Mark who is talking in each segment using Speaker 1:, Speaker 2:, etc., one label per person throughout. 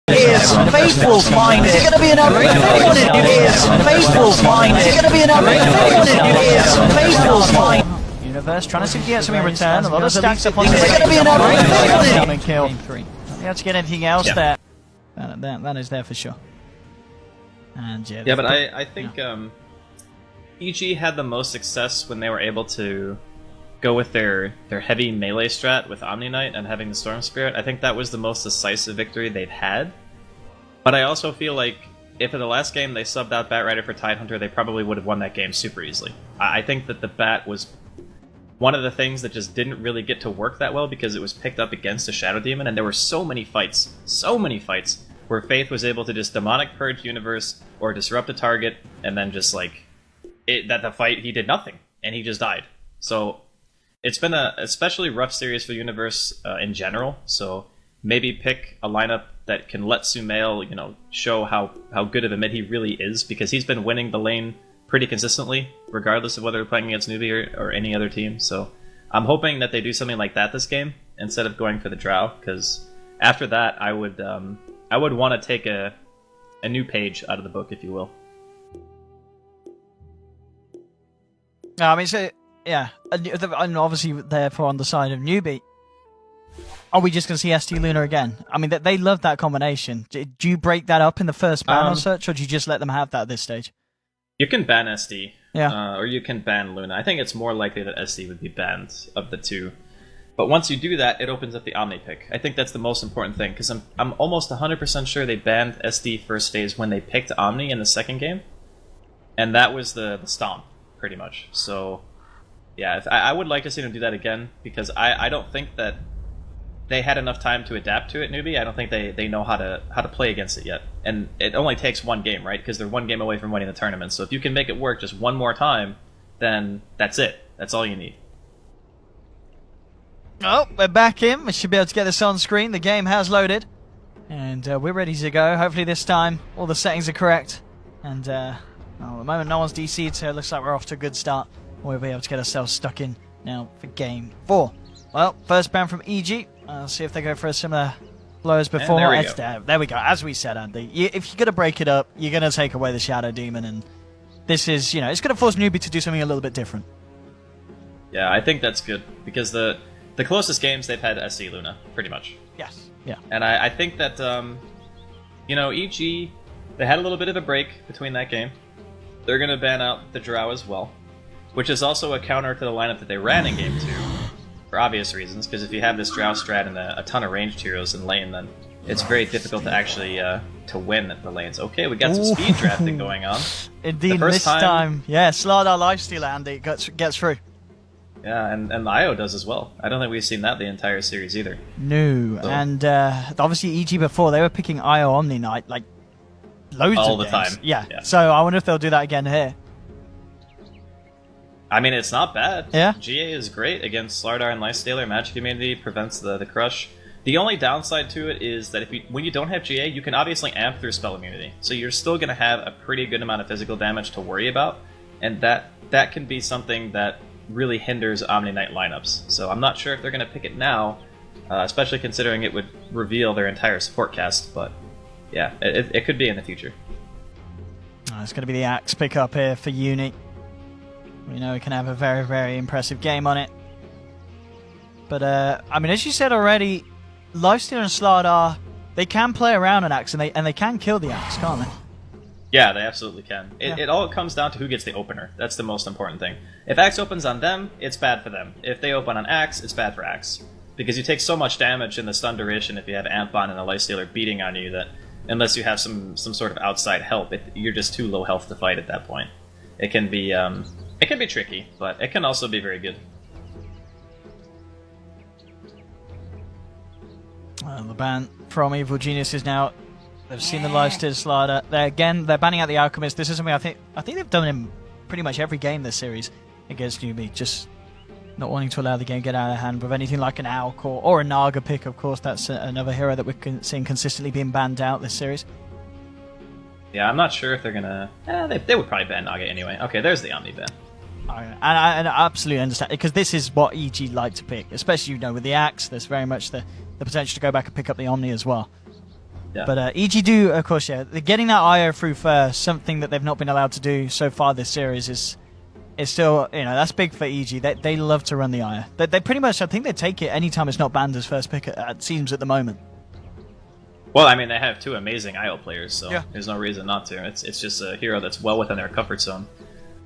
Speaker 1: Is faithful find it. It's gonna be another is faithful find it. It's gonna be another is faithful find. Universe trying to see if you get something in return. A lot of stacks up on the it's gonna be another kill. You have to get anything else there. That is there for sure. And
Speaker 2: yeah, but I think EG had the most success when they were able to go with their heavy melee strat with Omni Knight and having the Storm Spirit. I think that was the most decisive victory they've had. But I also feel like if in the last game they subbed out Bat Rider for Tidehunter, they probably would have won that game super easily. I think that the Bat was one of the things that just didn't really get to work that well because it was picked up against a Shadow Demon, and there were so many fights, where Faith was able to just Demonic Purge Universe or disrupt a target, and then just like, the fight, he did nothing, and he just died. So it's been a especially rough series for Universe in general, so maybe pick a lineup that can let Sumail, show how good of a mid he really is, because he's been winning the lane pretty consistently, regardless of whether we're playing against Newbee or any other team. So I'm hoping that they do something like that this game, instead of going for the Drow, because after that I would want to take a new page out of the book, if you will.
Speaker 1: I mean, so yeah, and obviously therefore on the side of Newbee, are we just going to see ST Luna again? I mean, they love that combination. Do you break that up in the first ban or such, or do you just let them have that at this stage?
Speaker 2: You can ban SD,
Speaker 1: yeah,
Speaker 2: or you can ban Luna. I think it's more likely that SD would be banned of the two. But once you do that, it opens up the Omni pick. I think that's the most important thing, because I'm almost 100% sure they banned SD first phase when they picked Omni in the second game, and that was the stomp, pretty much. So yeah, I would like to see them do that again, because I don't think that they had enough time to adapt to it, Newbee. I don't think they know how to play against it yet. And it only takes one game, right? Because they're one game away from winning the tournament. So if you can make it work just one more time, then that's it. That's all you need.
Speaker 1: Oh, we're back in. We should be able to get this on screen. The game has loaded. And we're ready to go. Hopefully this time all the settings are correct. And at the moment no one's DC'd, so it looks like we're off to a good start. We'll be able to get ourselves stuck in now for game 4. Well, first ban from EG. See if they go for a similar blow as before. There we go. As we said, Andy, if you're going to break it up, you're going to take away the Shadow Demon, and this is, it's going to force Newbee to do something a little bit different.
Speaker 2: Yeah, I think that's good, because the closest games they've had SC Luna, pretty much.
Speaker 1: Yes. Yeah.
Speaker 2: And I think that, EG, they had a little bit of a break between that game. They're going to ban out the Drow as well, which is also a counter to the lineup that they ran in Game 2, for obvious reasons, because if you have this Drow strat and a ton of ranged heroes in lane, then it's very difficult to actually to win at the lanes. Okay, we got some speed drafting going on.
Speaker 1: Indeed, this time, yeah, Slardar lifesteal, Andy, gets through.
Speaker 2: Yeah, and IO does as well. I don't think we've seen that the entire series either.
Speaker 1: No, so. And obviously EG before, they were picking IO Omni Knight, like, loads
Speaker 2: all
Speaker 1: of
Speaker 2: the
Speaker 1: games.
Speaker 2: time.
Speaker 1: Yeah, so I wonder if they'll do that again here.
Speaker 2: I mean, it's not bad.
Speaker 1: Yeah.
Speaker 2: GA is great against Slardar and Lifestealer. Magic Immunity prevents the crush. The only downside to it is that when you don't have GA, you can obviously amp through spell immunity. So you're still going to have a pretty good amount of physical damage to worry about, and that can be something that really hinders Omni Knight lineups. So I'm not sure if they're going to pick it now, especially considering it would reveal their entire support cast, but yeah, it could be in the future.
Speaker 1: It's going to be the Axe pickup here for Uni. We know we can have a very, very impressive game on it. But, I mean, as you said already, Lifestealer and Slardar, they can play around an Axe, and they can kill the Axe, can't they?
Speaker 2: Yeah, they absolutely can. It all comes down to who gets the opener. That's the most important thing. If Axe opens on them, it's bad for them. If they open on Axe, it's bad for Axe. Because you take so much damage in the stun duration if you have Ampon and a Lifestealer beating on you that, unless you have some sort of outside help, you're just too low health to fight at that point. It can be tricky, but it can also be very good.
Speaker 1: The ban from Evil Geniuses now. They've seen the Lifesteal Slardar. They're banning out the Alchemist. This is something I think they've done in pretty much every game this series against Newbee. Just not wanting to allow the game to get out of hand with anything like an Alk or a Naga pick, of course. That's another hero that we're seeing consistently being banned out this series.
Speaker 2: Yeah, I'm not sure if they're gonna... they would probably ban Naga anyway. Okay, there's the Omni ban.
Speaker 1: And I absolutely understand, because this is what EG like to pick, especially with the Axe. There's very much the potential to go back and pick up the Omni as well.
Speaker 2: Yeah.
Speaker 1: But EG do, of course, yeah. Getting that IO through first, something that they've not been allowed to do so far this series, is still, that's big for EG. They love to run the IO. They pretty much, I think they take it anytime it's not banned as first pick, it seems, at the moment.
Speaker 2: Well, I mean, they have 2 amazing IO players, so
Speaker 1: yeah.
Speaker 2: There's no reason not to. It's just a hero that's well within their comfort zone.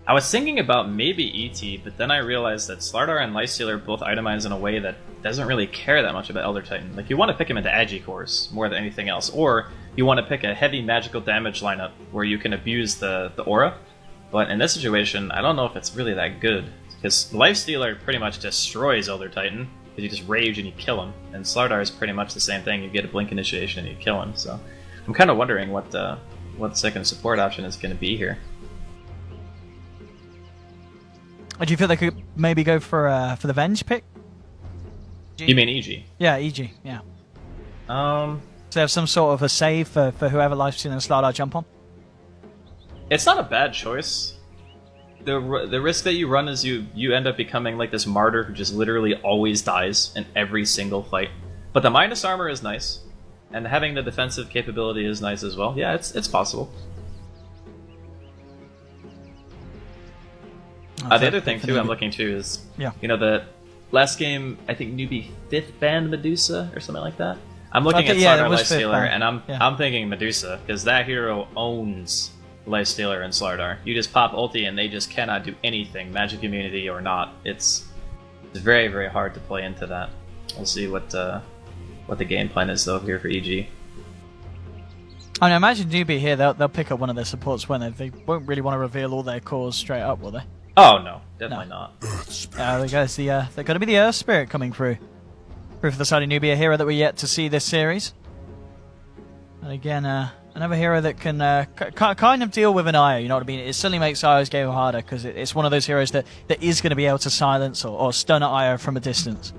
Speaker 2: I was thinking about maybe ET, but then I realized that Slardar and Lifestealer both itemize in a way that doesn't really care that much about Elder Titan. Like, you want to pick him into Agi cores more than anything else, or you want to pick a heavy magical damage lineup where you can abuse the aura. But in this situation, I don't know if it's really that good, because Lifestealer pretty much destroys Elder Titan, because you just rage and you kill him, and Slardar is pretty much the same thing. You get a blink initiation and you kill him. So I'm kind of wondering what the second support option is going to be here.
Speaker 1: Do you feel they could maybe go for the Venge pick?
Speaker 2: You mean EG?
Speaker 1: Yeah, EG. Yeah.
Speaker 2: So
Speaker 1: they have some sort of a save for whoever Lifestealer and Slardar jump on.
Speaker 2: It's not a bad choice. The risk that you run is you end up becoming like this martyr who just literally always dies in every single fight. But the minus armor is nice, and having the defensive capability is nice as well. Yeah, it's possible. The other thing too I'm looking to is, the last game, I think Newbee 5th banned Medusa or something like that. I'm looking at Slardar Lifestealer, and I'm thinking Medusa, because that hero owns Lifestealer and Slardar. You just pop ulti and they just cannot do anything, magic immunity or not. It's very, very hard to play into that. We'll see what the game plan is though here for EG.
Speaker 1: I mean, imagine Newbee here, they'll pick up one of their supports when they won't really want to reveal all their cores straight up, will they?
Speaker 2: Oh no, definitely not.
Speaker 1: There goes they're going to be the Earth Spirit coming through. Proof of the side of Newbee, a hero that we're yet to see this series. And again, another hero that can kind of deal with an IO, you know what I mean? It certainly makes IO's game harder, because it's one of those heroes that is going to be able to silence or stun an IO from a distance.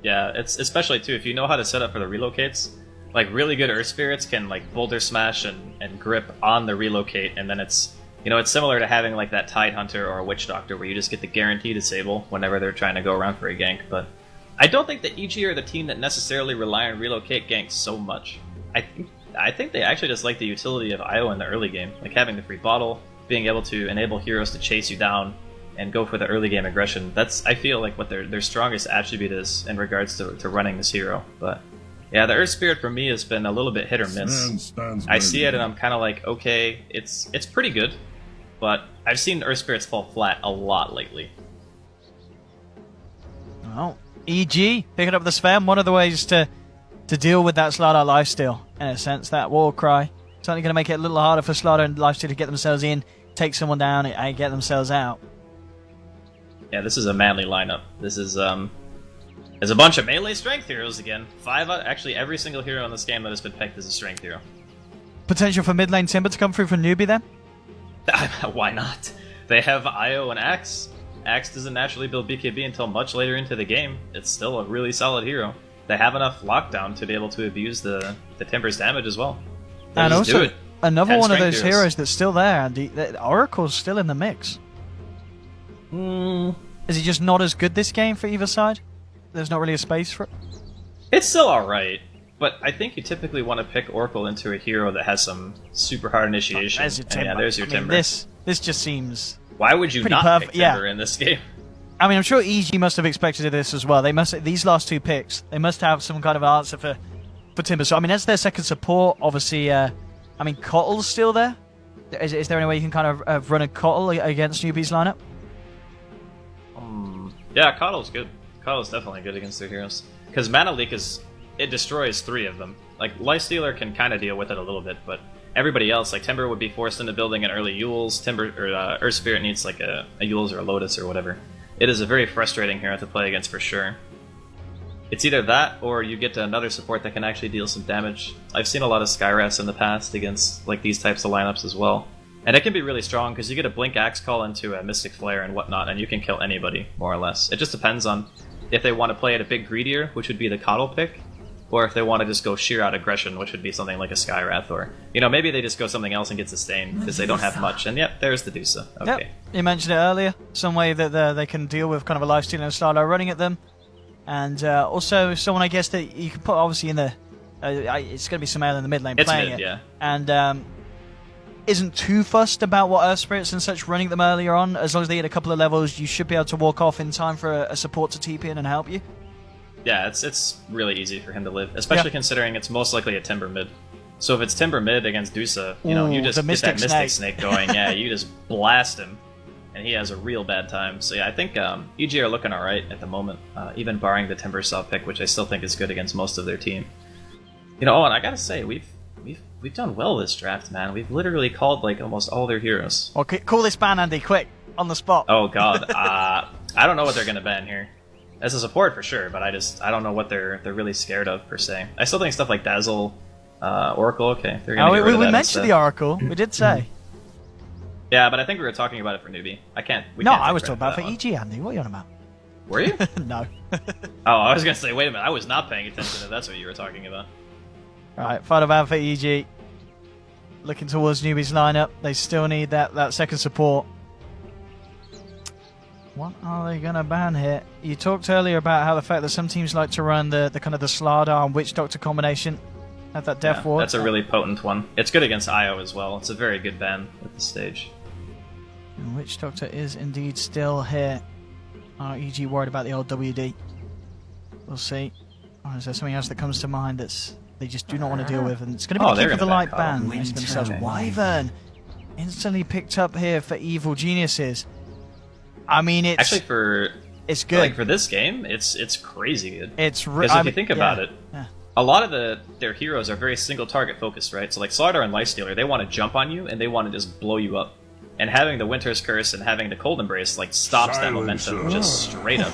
Speaker 2: Yeah, it's especially too, if you know how to set up for the relocates, like really good Earth Spirits can like Boulder Smash and grip on the relocate, and then it's similar to having like that Tide Hunter or a Witch Doctor where you just get the guarantee disable whenever they're trying to go around for a gank. But I don't think that EG are the team that necessarily rely on relocate ganks so much. I think they actually just like the utility of IO in the early game, like having the free bottle, being able to enable heroes to chase you down and go for the early game aggression. That's, I feel like, what their strongest attribute is in regards to running this hero. But yeah, the Earth Spirit for me has been a little bit hit or miss. I see it and I'm kind of like, okay, it's pretty good, but I've seen Earth Spirits fall flat a lot lately.
Speaker 1: Well, EG picking up the spam, one of the ways to deal with that Slardar lifesteal, in a sense, that war cry. Certainly going to make it a little harder for Slardar and lifesteal to get themselves in, take someone down, and get themselves out.
Speaker 2: Yeah, this is a manly lineup. This is there's a bunch of melee strength heroes again. Actually, every single hero in this game that has been picked is a strength hero.
Speaker 1: Potential for mid lane Timber to come through from Newbee then?
Speaker 2: Why not? They have IO and Axe. Axe doesn't naturally build BKB until much later into the game. It's still a really solid hero. They have enough lockdown to be able to abuse the Timber's damage as well.
Speaker 1: And also, another one of those heroes that's still there, and the Oracle's still in the mix. Is he just not as good this game for either side? There's not really a space for it?
Speaker 2: It's still alright, but I think you typically want to pick Oracle into a hero that has some super hard initiation.
Speaker 1: There's your Timber.
Speaker 2: Yeah, there's your Timber.
Speaker 1: This just seems...
Speaker 2: Why would you not pick Timber in this game?
Speaker 1: I mean, I'm sure EG must have expected this as well. They must, these last two picks, they must have some kind of answer for Timber. So, I mean, that's their second support. Obviously, I mean, Kotl's still there. Is there any way you can kind of run a Kotl against Newbee's lineup?
Speaker 2: Yeah, Kotl's good. Kotl's definitely good against their heroes. Because Mana Leak it destroys 3 of them. Like, Lifestealer can kind of deal with it a little bit, but everybody else, like Timber would be forced into building an early Yules. Earth Spirit needs like a Yules or a Lotus or whatever. It is a very frustrating hero to play against for sure. It's either that, or you get to another support that can actually deal some damage. I've seen a lot of Skywraths in the past against like these types of lineups as well. And it can be really strong, because you get a Blink Axe Call into a Mystic Flare and whatnot, and you can kill anybody, more or less. It just depends on if they want to play it a bit greedier, which would be the Kotl pick, or if they want to just go sheer out aggression, which would be something like a Skywrath, or, maybe they just go something else and get sustained, because they don't have much. And yep, there's the Dusa. Okay.
Speaker 1: Yep. You mentioned it earlier, some way that they can deal with kind of a lifesteal and Slardar running at them. And also someone, I guess, that you can put obviously in the It's going to be Sumail in the mid lane
Speaker 2: It's
Speaker 1: playing
Speaker 2: mid,
Speaker 1: it.
Speaker 2: yeah.
Speaker 1: And isn't too fussed about what Earth Spirits and such running them earlier on. As long as they hit a couple of levels, you should be able to walk off in time for a support to TP in and help you.
Speaker 2: Yeah, it's really easy for him to live, especially considering it's most likely a Timber mid. So if it's Timber mid against Dusa, you know, you just get that Mystic Snake going. Yeah, you just blast him, and he has a real bad time. So yeah, I think EG are looking all right at the moment, even barring the Timber Saw pick, which I still think is good against most of their team. You know, and I gotta say, we've done well this draft, man. We've literally called like almost all their heroes.
Speaker 1: Okay, call this ban, Andy, quick, on the spot.
Speaker 2: Oh god, I don't know what they're gonna ban here. As a support for sure, but I don't know what they're really scared of per se. I still think stuff like Dazzle, Oracle, okay, they're gonna get rid of that
Speaker 1: we mentioned
Speaker 2: instead.
Speaker 1: the Oracle. We did say.
Speaker 2: Yeah, but I think we were talking about it for Newbie.
Speaker 1: No, I was talking about for EG, Andy. What are you on about?
Speaker 2: Were you?
Speaker 1: No.
Speaker 2: Oh, I was gonna say, wait a minute, I was not paying attention if that's what you were talking about.
Speaker 1: Alright, final ban for EG. Looking towards Newbee's lineup. They still need that second support. What are they going to ban here? You talked earlier about how the fact that some teams like to run the kind of the Slardar and Witch Doctor combination. Have that Death Ward.
Speaker 2: That's a really potent one. It's good against IO as well. It's a very good ban at this stage.
Speaker 1: And Witch Doctor is indeed still here. Are EG worried about the old WD? We'll see. Or is there something else that comes to mind that's they just do not want to deal with? And it's going to be the Keep of the Light ban. They themselves. Wyvern instantly picked up here for Evil Geniuses. I mean, it's
Speaker 2: actually
Speaker 1: it's good.
Speaker 2: Like for this game, it's crazy good.
Speaker 1: It's
Speaker 2: because if you think about it, a lot of their heroes are very single target focused, right? So like Slardar and Lifestealer, they want to jump on you and they want to just blow you up. And having the Winter's Curse and having the Cold Embrace like stops that momentum just straight up.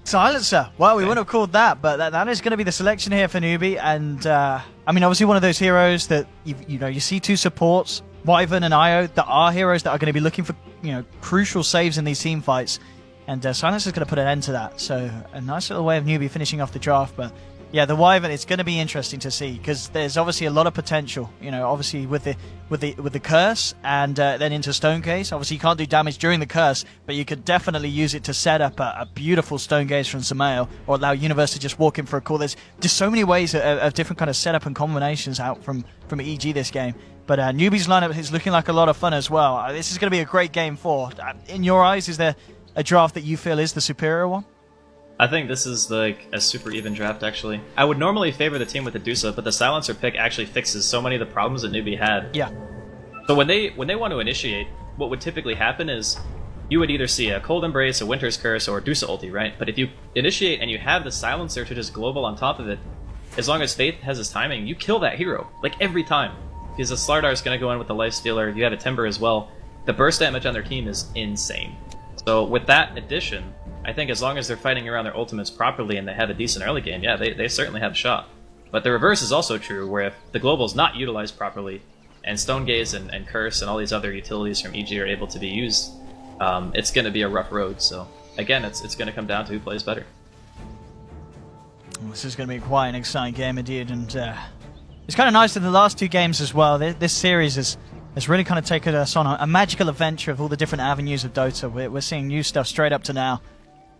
Speaker 1: Silencer. Well, we wouldn't have called that, but that is going to be the selection here for Newbee. And I mean, obviously one of those heroes that you see two supports, Wyvern and Io, that are heroes that are going to be looking for crucial saves in these team fights. And Silencer is going to put an end to that. So a nice little way of Newbee finishing off the draft. But yeah, the Wyvern, it's going to be interesting to see because there's obviously a lot of potential. Obviously with the curse and then into Stone Gaze. Obviously you can't do damage during the curse, but you could definitely use it to set up a beautiful Stone Gaze from Sumail or allow Universe to just walk in for a call. There's just so many ways of different kind of setup and combinations out from EG this game. But Newbee's lineup is looking like a lot of fun as well. This is going to be a great game 4. In your eyes, is there a draft that you feel is the superior one?
Speaker 2: I think this is like a super even draft, actually. I would normally favor the team with the Dusa, but the Silencer pick actually fixes so many of the problems that Newbee had.
Speaker 1: Yeah.
Speaker 2: So when they want to initiate, what would typically happen is you would either see a Cold Embrace, a Winter's Curse, or a Dusa ulti, right? But if you initiate and you have the Silencer to just global on top of it, as long as Faith has his timing, you kill that hero, like every time. Because the Slardar is going to go in with the Lifestealer, you have a Timber as well. The burst damage on their team is insane. So with that addition, I think as long as they're fighting around their ultimates properly and they have a decent early game, yeah, they certainly have a shot. But the reverse is also true, where if the global is not utilized properly, and Stone Gaze and Curse and all these other utilities from EG are able to be used, it's going to be a rough road. So again, it's going to come down to who plays better.
Speaker 1: This is going to be quite an exciting game indeed, and it's kind of nice in the last 2 games as well. This series has really kind of taken us on a magical adventure of all the different avenues of Dota. We're seeing new stuff straight up to now.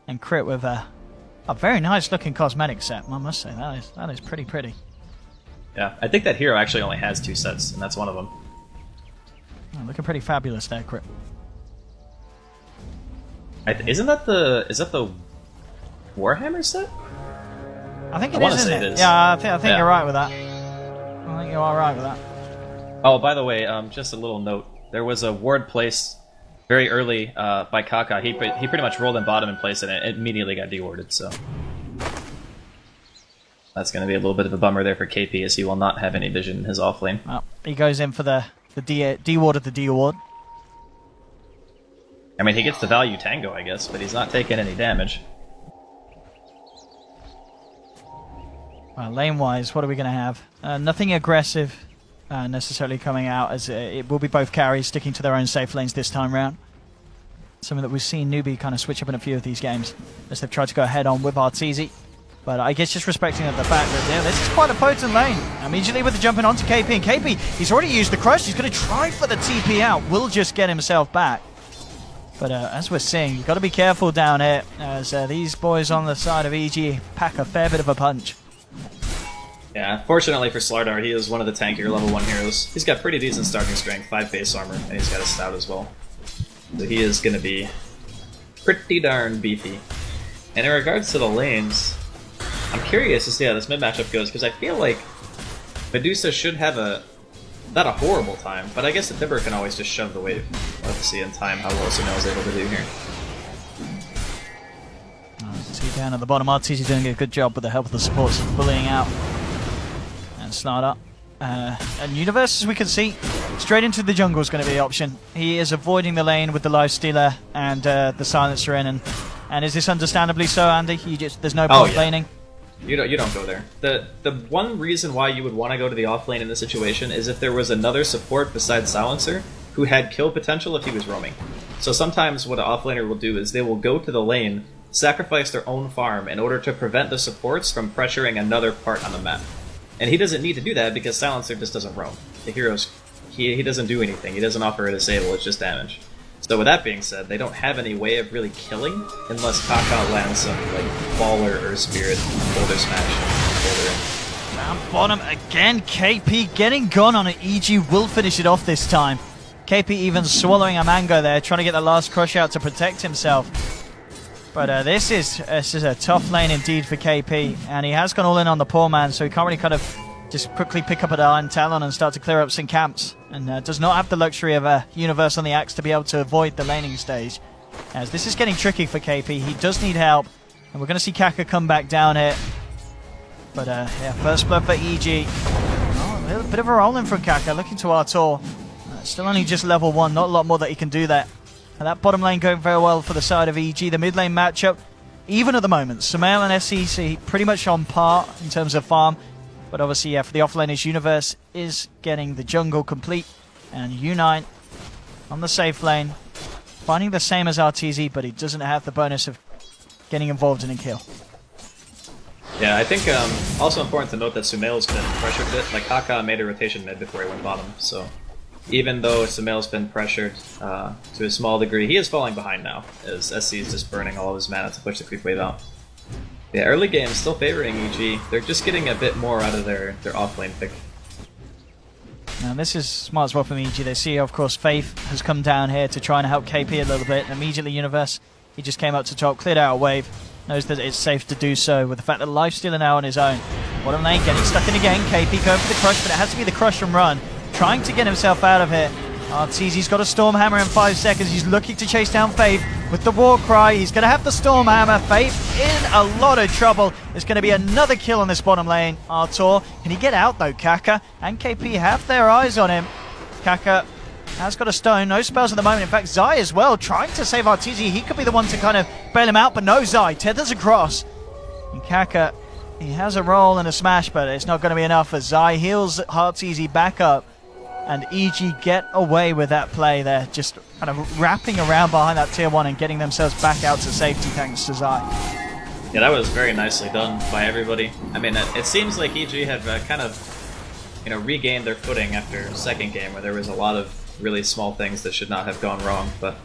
Speaker 1: And Crit with a very nice looking cosmetic set, I must say. That is pretty.
Speaker 2: Yeah, I think that hero actually only has 2 sets, and that's one of them.
Speaker 1: Oh, looking pretty fabulous there, Crit.
Speaker 2: Isn't that the Warhammer set?
Speaker 1: I think it is, isn't it? Yeah, I think you're right with that. I think you are right with that.
Speaker 2: Oh, by the way, just a little note. There was a ward placed very early by Kaka. He pretty much rolled in bottom and placed it, and it immediately got dewarded, so that's going to be a little bit of a bummer there for KP, as he will not have any vision in his offlane.
Speaker 1: Well, he goes in for the D-ward of the D-ward.
Speaker 2: I mean, he gets the value Tango, I guess, but he's not taking any damage.
Speaker 1: Well, lane-wise, what are we going to have? Nothing aggressive necessarily coming out, as it will be both carries sticking to their own safe lanes this time round. Something that we've seen Newbee kind of switch up in a few of these games as they've tried to go head on with Arteezy. But I guess just respecting the fact that this is quite a potent lane. Immediately with the jumping onto KP, and KP, he's already used the crush. He's going to try for the TP out. Will just get himself back. But as we're seeing, you've got to be careful down here, as these boys on the side of EG pack a fair bit of a punch.
Speaker 2: Yeah, fortunately for Slardar, he is one of the tankier level 1 heroes. He's got pretty decent starting strength, 5 base armor, and he's got a stout as well. So he is going to be pretty darn beefy. And in regards to the lanes, I'm curious to see how this mid matchup goes, because I feel like Medusa should have not a horrible time, but I guess the Dibber can always just shove the wave. We'll have to see in time how well Sumail is able to do here.
Speaker 1: See down at the bottom, RTZ doing a good job with the help of the supports of bullying out. And Slardar. And Universe, as we can see, straight into the jungle is going to be the option. He is avoiding the lane with the Life Stealer and the Silencer in, and is this understandably so, Andy? There's no point laning?
Speaker 2: You don't go there. The one reason why you would want to go to the off lane in this situation is if there was another support besides Silencer who had kill potential if he was roaming. So sometimes what an offlaner will do is they will go to the lane, sacrifice their own farm in order to prevent the supports from pressuring another part on the map. And he doesn't need to do that because Silencer just doesn't roam. The heroes, he doesn't do anything. He doesn't offer a disable, it's just damage. So with that being said, they don't have any way of really killing unless Kaka lands some like Baller or Spirit, Boulder Smash,
Speaker 1: Round bottom again, KP getting gone on it. EG will finish it off this time. KP even swallowing a mango there, trying to get the last crush out to protect himself. But this is a tough lane indeed for KP, and he has gone all in on the poor man, so he can't really kind of just quickly pick up an Iron Talon and start to clear up some camps, and does not have the luxury of a Universe on the Axe to be able to avoid the laning stage. As this is getting tricky for KP, he does need help, and we're going to see Kaka come back down here. But yeah, first blood for EG. Oh, a little bit of a rolling from Kaka, looking to Artur. Still only just level 1, not a lot more that he can do there. And that bottom lane going very well for the side of EG. The mid lane matchup, even at the moment, Sumail and SEC pretty much on par in terms of farm. But obviously, yeah, for the offlaners, Universe is getting the jungle complete. And U9 on the safe lane, finding the same as RTZ, but he doesn't have the bonus of getting involved in a kill.
Speaker 2: Yeah, I think also important to note that Sumail's been pressured a bit. Like, Kaka made a rotation mid before he went bottom, so even though Sumail's been pressured to a small degree, he is falling behind now, as SC is just burning all of his mana to push the creep wave out. Yeah, early game still favoring EG. They're just getting a bit more out of their off-lane pick.
Speaker 1: Now this is smart as well from EG. They see, of course, Faith has come down here to try and help KP a little bit. And immediately Universe, he just came up to top, cleared out a wave, knows that it's safe to do so with the fact that Lifestealer now on his own. Bottom lane getting stuck in again. KP going for the crush, but it has to be the crush and run. Trying to get himself out of here. RTZ's got a Storm Hammer in 5 seconds. He's looking to chase down Faith with the War Cry. He's going to have the Storm Hammer. Faith in a lot of trouble. There's going to be another kill on this bottom lane. Artur, can he get out though? Kaka and KP have their eyes on him. Kaka has got a stone. No spells at the moment. In fact, Zai as well, trying to save RTZ. He could be the one to kind of bail him out, but no, Zai tethers across. And Kaka, he has a roll and a smash, but it's not going to be enough as Zai heals RTZ back up. And EG get away with that play there, just kind of wrapping around behind that tier 1 and getting themselves back out to safety thanks to Zai.
Speaker 2: Yeah, that was very nicely done by everybody. I mean, it seems like EG have kind of, regained their footing after second game, where there was a lot of really small things that should not have gone wrong. But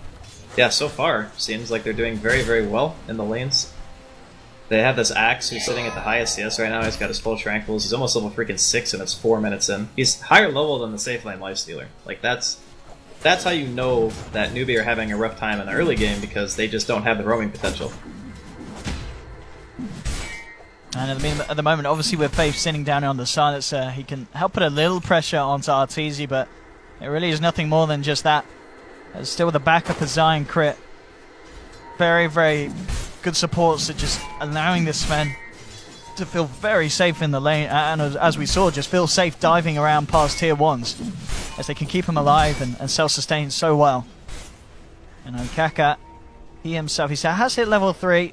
Speaker 2: yeah, so far, seems like they're doing very, very well in the lanes. They have this Axe who's sitting at the highest CS right now. He's got his full Tranquils. He's almost level freaking 6 and it's 4 minutes in. He's higher level than the safe lane Lifestealer. Like, that's how you know that Newbee are having a rough time in the early game, because they just don't have the roaming potential.
Speaker 1: And at the moment, obviously with Faith sitting down on the Silencer, he can help put a little pressure onto RTZ, but it really is nothing more than just that. Still with the backup of Zion crit. Very, very good supports, that just allowing the Sven to feel very safe in the lane, and as we saw, just feel safe diving around past tier 1s, as they can keep him alive and self-sustain so well. And Kaka, he himself, he has hit level 3,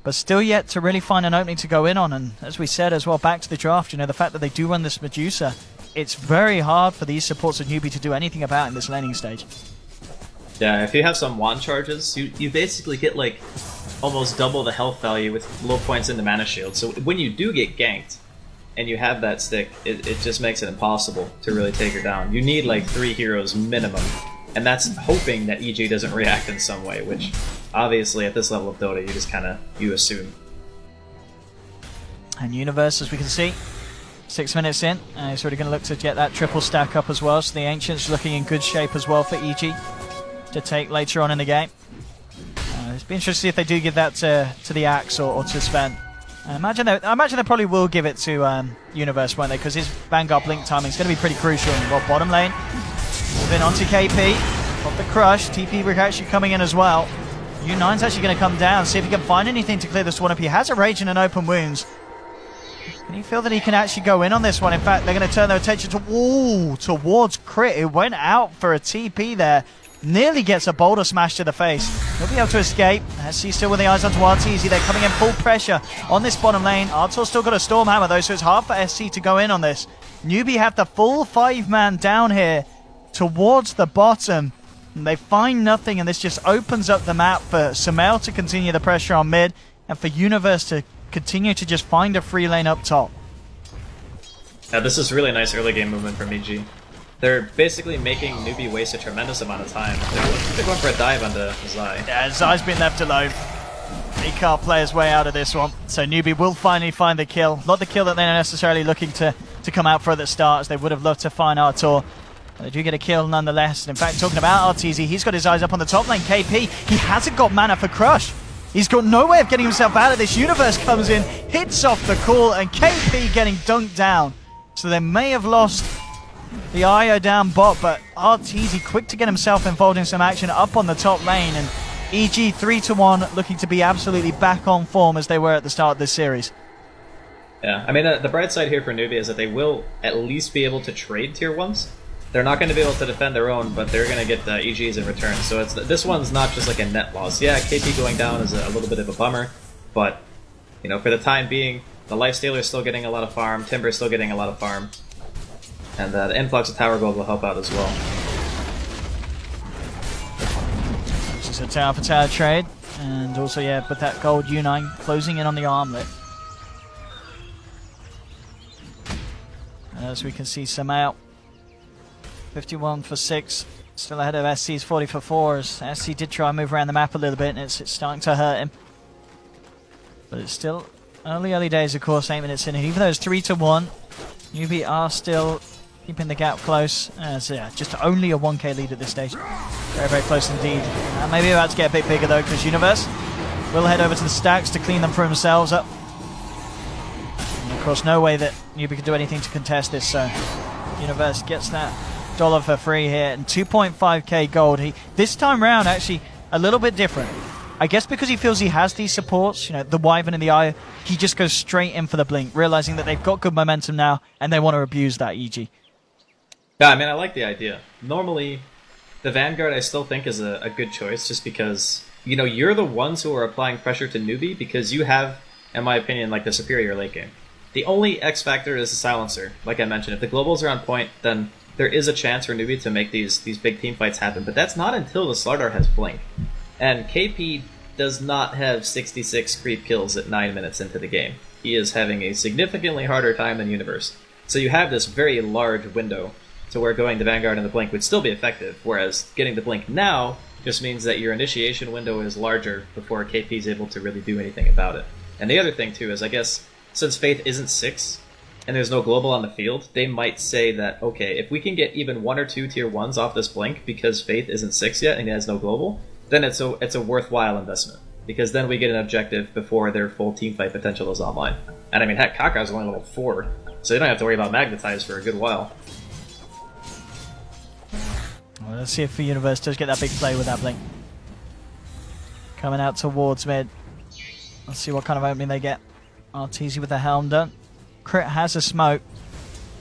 Speaker 1: but still yet to really find an opening to go in on. And as we said as well, back to the draft, the fact that they do run this Medusa, it's very hard for these supports of Newbee to do anything about in this laning stage.
Speaker 2: Yeah, if you have some wand charges, you basically get like almost double the health value with low points in the mana shield. So when you do get ganked and you have that stick, it just makes it impossible to really take her down. You need like 3 heroes minimum, and that's hoping that EG doesn't react in some way, which obviously at this level of Dota you just you assume.
Speaker 1: And Universe, as we can see, 6 minutes in, he's already going to look to get that triple stack up as well. So the Ancient's looking in good shape as well for EG to take later on in the game. It'd be interesting to see if they do give that to the Axe or to Sven. I imagine they probably will give it to Universe, won't they? Because his Vanguard blink timing is going to be pretty crucial. Well, bottom lane, moving on to KP. Got the crush. TP actually coming in as well. U9's actually going to come down, see if he can find anything to clear this one up. He has a Rage and an open wounds. Can he feel that he can actually go in on this one? In fact, they're going to turn their attention towards Crit, who went out for a TP there. Nearly gets a boulder smash to the face. He'll be able to escape. SC still with the eyes onto RTZ. They're coming in full pressure on this bottom lane. Artor's still got a Stormhammer though, so it's hard for SC to go in on this. Newbee have the full 5-man down here towards the bottom. And they find nothing, and this just opens up the map for Sumail to continue the pressure on mid, and for Universe to continue to just find a free lane up top.
Speaker 2: Yeah, this is really nice early game movement from EG. They're basically making Newbee waste a tremendous amount of time. They're going for a dive onto Zai.
Speaker 1: Yeah, Zai's been left alone. He can't play his way out of this one. So Newbee will finally find the kill. Not the kill that they're necessarily looking to come out for at the start, as they would have loved to find Artor. But they do get a kill nonetheless. And in fact, talking about RTZ, he's got his eyes up on the top lane. KP, he hasn't got mana for Crush. He's got no way of getting himself out of this. Universe comes in, hits off the call, and KP getting dunked down. So they may have lost the IO down bot, but RTZ quick to get himself involved in some action up on the top lane, and EG 3-1 looking to be absolutely back on form as they were at the start of this series.
Speaker 2: Yeah, I mean, the bright side here for Newbee is that they will at least be able to trade tier 1s. They're not going to be able to defend their own, but they're going to get the EGs in return. So this one's not just like a net loss. Yeah, KP going down is a little bit of a bummer, but you know, for the time being, the Lifestealer's still getting a lot of farm, Timber's still getting a lot of farm, and the influx of Tower Gold will help out as well.
Speaker 1: This is a tower for tower trade, and also, yeah, with that gold U9 closing in on the armlet. As we can see, Sumail 51 for 6, still ahead of SC's 40 for 4, as SC did try and move around the map a little bit, and it's starting to hurt him. But it's still early days, of course, 8 minutes in, and even though it's 3-1, Newbee are still keeping the gap close, as just only a 1k lead at this stage. Very, very close indeed. Maybe about to get a bit bigger though, because Universe will head over to the stacks to clean them for themselves up. And of course, no way that Newbee can do anything to contest this, so Universe gets that dollar for free here, and 2.5k gold. This time round, actually, a little bit different. I guess because he feels he has these supports, you know, the Wyvern and the Eye, he just goes straight in for the blink, realizing that they've got good momentum now, and they want to abuse that EG.
Speaker 2: Yeah, I mean, I like the idea. Normally, the Vanguard I still think is a good choice, just because, you know, you're the ones who are applying pressure to Newbee, because you have, in my opinion, like the superior late game. The only X factor is the silencer. Like I mentioned, if the globals are on point, then there is a chance for Newbee to make these big team fights happen, but that's not until the Slardar has blink. And KP does not have 66 creep kills at 9 minutes into the game. He is having a significantly harder time than Universe. So you have this very large window to where going the Vanguard and the blink would still be effective, whereas getting the blink now just means that your initiation window is larger before KP is able to really do anything about it. And the other thing too is, I guess, since Faith isn't 6, and there's no global on the field, they might say that, okay, if we can get even 1 or 2 tier 1s off this blink because Faith isn't 6 yet and he has no global, then it's a worthwhile investment. Because then we get an objective before their full teamfight potential is online. And I mean, heck, Kaka's only level 4, so you don't have to worry about Magnetize for a good while.
Speaker 1: Well, let's see if the Universe does get that big play with that blink. Coming out towards mid. Let's see what kind of opening they get. RTZ with the helm done. Crit has a smoke,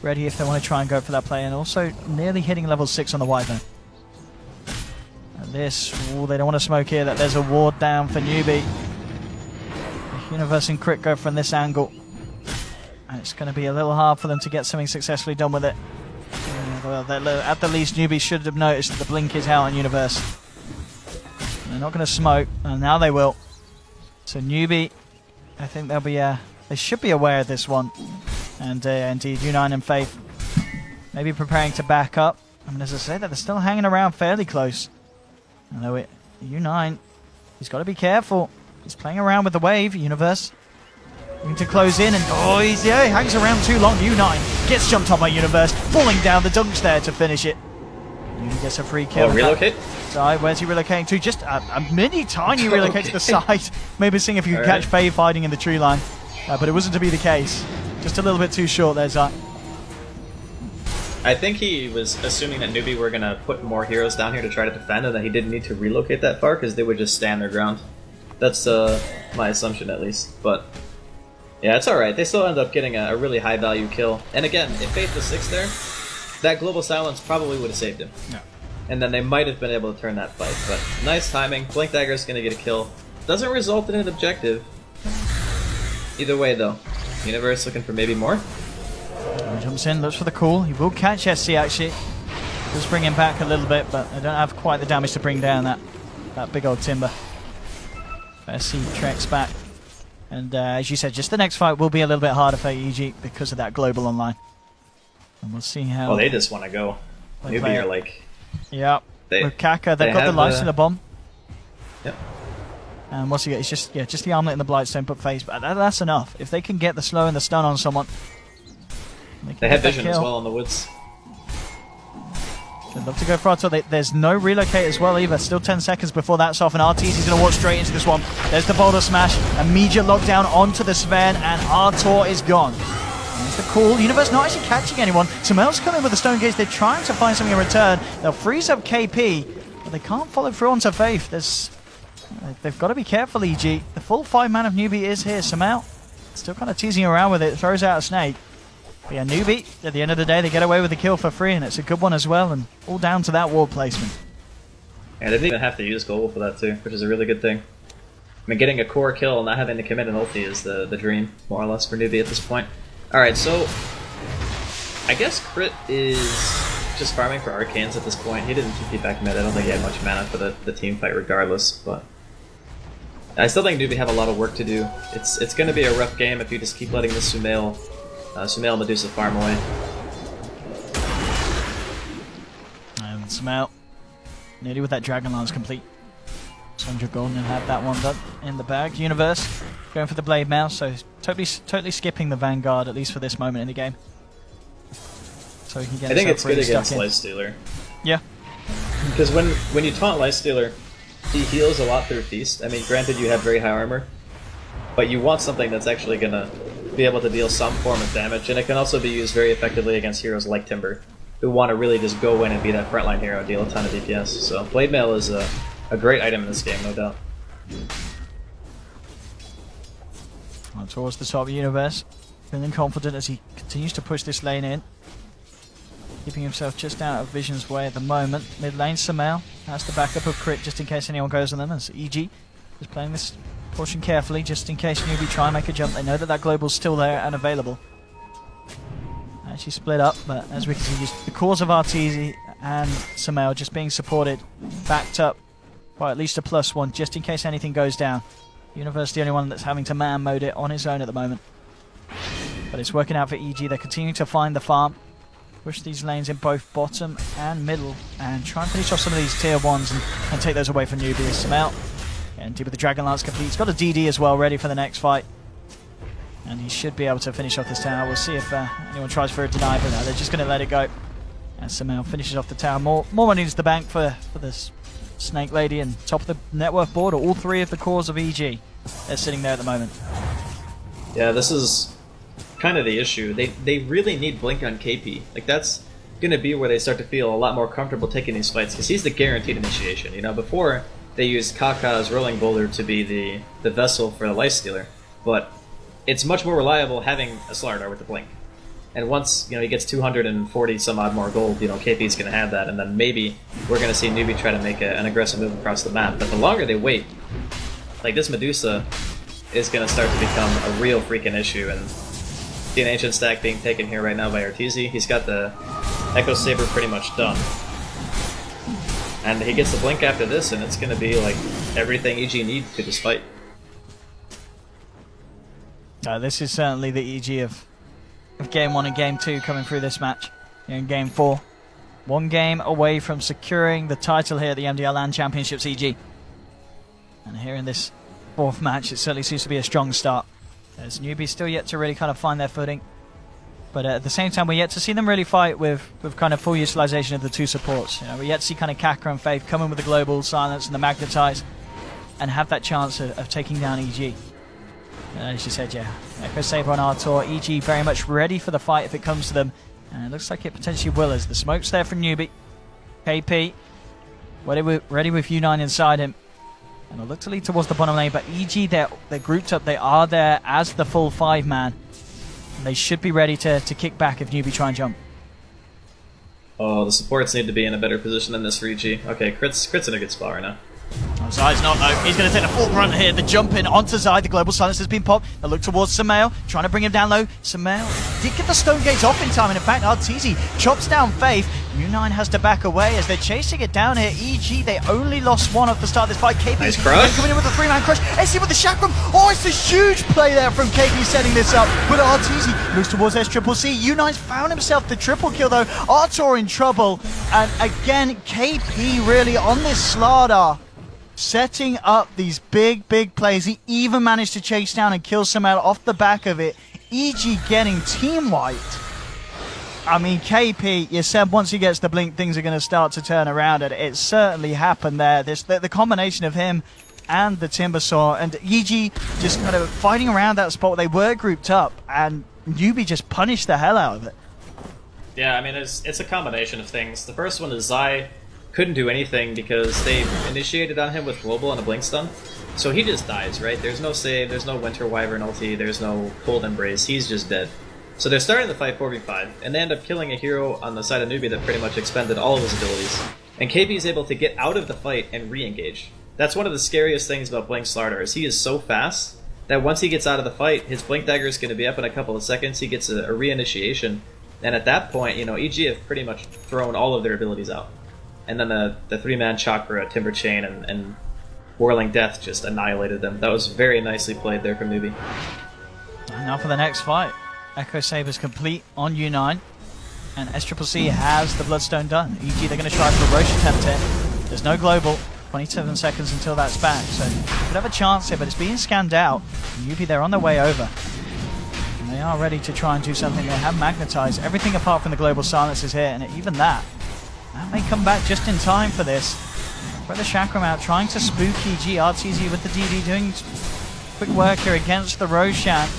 Speaker 1: ready if they want to try and go for that play, and also nearly hitting level 6 on the Wyvern. And this, they don't want to smoke here, that there's a ward down for Newbee. The Universe and Crit go from this angle, and it's going to be a little hard for them to get something successfully done with it. Well, at the least, Newbee should have noticed that the blink is out on Universe. They're not going to smoke, and now they will. So Newbee, I think they'll be they should be aware of this one, and indeed U9 and Faith maybe preparing to back up. I mean, as I say, they're still hanging around fairly close. Although U9, he's got to be careful. He's playing around with the wave. Universe Looking to close in, and he hangs around too long. U9 gets jumped on by Universe, falling down the dunks there to finish it. Uni gets a free kill.
Speaker 2: Relocate?
Speaker 1: Side, where's he relocating to? Just a mini tiny relocate to the side. Maybe seeing if you can catch Faye fighting in the tree line. But it wasn't to be the case. Just a little bit too short there, Zai.
Speaker 2: I think he was assuming that Newbee were going to put more heroes down here to try to defend, and that he didn't need to relocate that far because they would just stand their ground. That's my assumption, at least. But yeah, it's alright. They still end up getting a really high value kill. And again, if Faith was 6 there, that global silence probably would have saved him.
Speaker 1: Yeah.
Speaker 2: And then they might have been able to turn that fight. But nice timing. Blink Dagger's going to get a kill. Doesn't result in an objective. Either way, though. Universe looking for maybe more.
Speaker 1: Jumps in, looks for the call. He will catch SC actually. Does bring him back a little bit, but they don't have quite the damage to bring down that big old timber. SC treks back. And as you said, just the next fight will be a little bit harder for EG because of that global online. And we'll see how...
Speaker 2: Oh, they just want to go. Newbee are like...
Speaker 1: Yeah. With Kaka, they've got the lights in the bomb.
Speaker 2: Yep.
Speaker 1: And what's he got? It's just the armlet and the Blightstone put phase, but that's enough. If they can get the slow and the stun on someone,
Speaker 2: they have vision as well in the woods.
Speaker 1: They'd love to go for Artor. There's no relocate as well either. Still 10 seconds before that's off, and RT's going to walk straight into this one. There's the boulder smash, immediate lockdown onto the Sven, and Artor is gone. There's the call. Universe not actually catching anyone. Sumel's coming with the Stone Gaze. They're trying to find something in return. They'll freeze up KP, but they can't follow through onto Faith. They've got to be careful, EG. The full 5-man of Newbee is here. Sumel still kind of teasing around with it. Throws out a snake. But yeah, Newbee, at the end of the day, they get away with the kill for free, and it's a good one as well, and all down to that ward placement.
Speaker 2: Yeah, they didn't even have to use global for that too, which is a really good thing. I mean, getting a core kill and not having to commit an ulti is the dream, more or less, for Newbee at this point. Alright, so... I guess Crit is just farming for Arcanes at this point. He didn't TP back mid. I don't think he had much mana for the team fight regardless, but... I still think Newbee have a lot of work to do. It's going to be a rough game if you just keep letting the Sumail Medusa farm away.
Speaker 1: And Sumail, nearly with that Dragon Lance complete. 100 gold and have that one done in the bag. Universe going for the Blade Mail, so totally skipping the Vanguard, at least for this moment in the game. So he can get
Speaker 2: I think it's good
Speaker 1: really
Speaker 2: against Lifestealer.
Speaker 1: Yeah.
Speaker 2: Because when you taunt Lifestealer, he heals a lot through Feast. I mean, granted you have very high armor, but you want something that's actually going to be able to deal some form of damage, and it can also be used very effectively against heroes like Timber, who want to really just go in and be that frontline hero and deal a ton of DPS. So Blade Mail is a great item in this game, no doubt.
Speaker 1: Well, towards the top of the Universe, feeling confident as he continues to push this lane in. Keeping himself just out of Vision's way at the moment. Mid lane, Sumail has the backup of Crit just in case anyone goes on them, as EG is playing this portion carefully just in case Newbee try and make a jump. They know that global's still there and available. Actually split up, but as we can see, just the cause of Arteezy and Sumail just being supported, backed up by at least a +1 just in case anything goes down. Universe the only one that's having to man mode it on his own at the moment. But it's working out for EG. They're continuing to find the farm. Push these lanes in both bottom and middle and try and finish off some of these tier 1s and take those away from Newbee. Sumail and with the Dragon Lance complete. He's got a DD as well ready for the next fight. And he should be able to finish off this tower. We'll see if anyone tries for a deny, but no, they're just going to let it go. And Sumail finishes off the tower. More money into the bank for this Snake Lady, and top of the net worth board are all 3 of the cores of EG. They're sitting there at the moment.
Speaker 2: Yeah, this is kind of the issue. They really need Blink on KP. Like, that's going to be where they start to feel a lot more comfortable taking these fights, because he's the guaranteed initiation. You know, before they used Kaka's Rolling Boulder to be the vessel for the Lifestealer, but it's much more reliable having a Slardar with the Blink. And once, you know, he gets 240 some odd more gold, you know, KP's going to have that, and then maybe we're going to see Newbee try to make an aggressive move across the map. But the longer they wait, like, this Medusa is going to start to become a real freaking issue, and see an Ancient stack being taken here right now by Arteezy. He's got the Echo Saber pretty much done. And he gets the Blink after this, and it's going to be like everything EG needs to this fight.
Speaker 1: This is certainly the EG of Game 1 and Game 2 coming through this match. In Game 4, 1 game away from securing the title here at the MDL LAN Championships EG. And here in this 4th match, it certainly seems to be a strong start. As Newbee still yet to really kind of find their footing. But at the same time, we're yet to see them really fight with kind of full utilization of the two supports. You know, we're yet to see kind of Kaka and Faith come in with the global silence and the magnetize and have that chance of taking down EG. As you said, yeah, Echo Saber on Artor, EG very much ready for the fight if it comes to them. And it looks like it potentially will, as the smoke's there from Newbee. KP, ready with U9 inside him. And they'll look to lead towards the bottom lane, but EG, they're grouped up. They are there as the full 5-man. They should be ready to kick back if Newbee try and jump.
Speaker 2: Oh, the supports need to be in a better position than this for EG. Okay, Crit's in a good spot right now.
Speaker 1: Oh, Zai's not though. He's going to take the full run here. The jump in onto Zai. The global silence has been popped. They look towards Samael, trying to bring him down low. Samael did get the stone gates off in time, and in fact, Arteezy chops down Faith. U9 has to back away as they're chasing it down here. EG, they only lost one at the start of this fight. KP
Speaker 2: nice crush.
Speaker 1: Coming in with a 3-man crush. SC with the chakram. Oh, it's a huge play there from KP setting this up. But Arteezy moves towards SCCC. U9's found himself the triple kill though. Artor in trouble. And again, KP really on this Slardar, setting up these big plays. He even managed to chase down and kill Samael off the back of it. EG getting team wiped. I mean, KP, you said once he gets the blink, things are going to start to turn around, and it certainly happened there. The combination of him and the Timbersaw, and EG just kind of fighting around that spot. They were grouped up, and Newbee just punished the hell out of it.
Speaker 2: Yeah, I mean, it's a combination of things. The first one is Zai couldn't do anything because they initiated on him with Global and a Blink Stun. So he just dies, right? There's no save, there's no Winter Wyvern ulti, there's no Cold Embrace, he's just dead. So they're starting the fight 4v5, and they end up killing a hero on the side of Newbee that pretty much expended all of his abilities. And KP is able to get out of the fight and re-engage. That's one of the scariest things about Blink Slardar, is he is so fast that once he gets out of the fight, his Blink Dagger is going to be up in a couple of seconds, he gets a re-initiation, and at that point, you know, EG have pretty much thrown all of their abilities out. And then the 3-man Chakra, Timber Chain, and Whirling Death just annihilated them. That was very nicely played there from Newbee.
Speaker 1: And now for the next fight. Echo Saber's complete on U9. And SCCC has the Bloodstone done. EG, they're going to try for a Roche attempt here. There's no global. 27 seconds until that's back. So could have a chance here, but it's being scanned out. Newbee, they're on their way over. And they are ready to try and do something. They have magnetized. Everything apart from the global silence is here. And even that may come back just in time for this. Throw the Chakram out, trying to spook EG. Arteezy with the DD doing quick work here against the Roshan.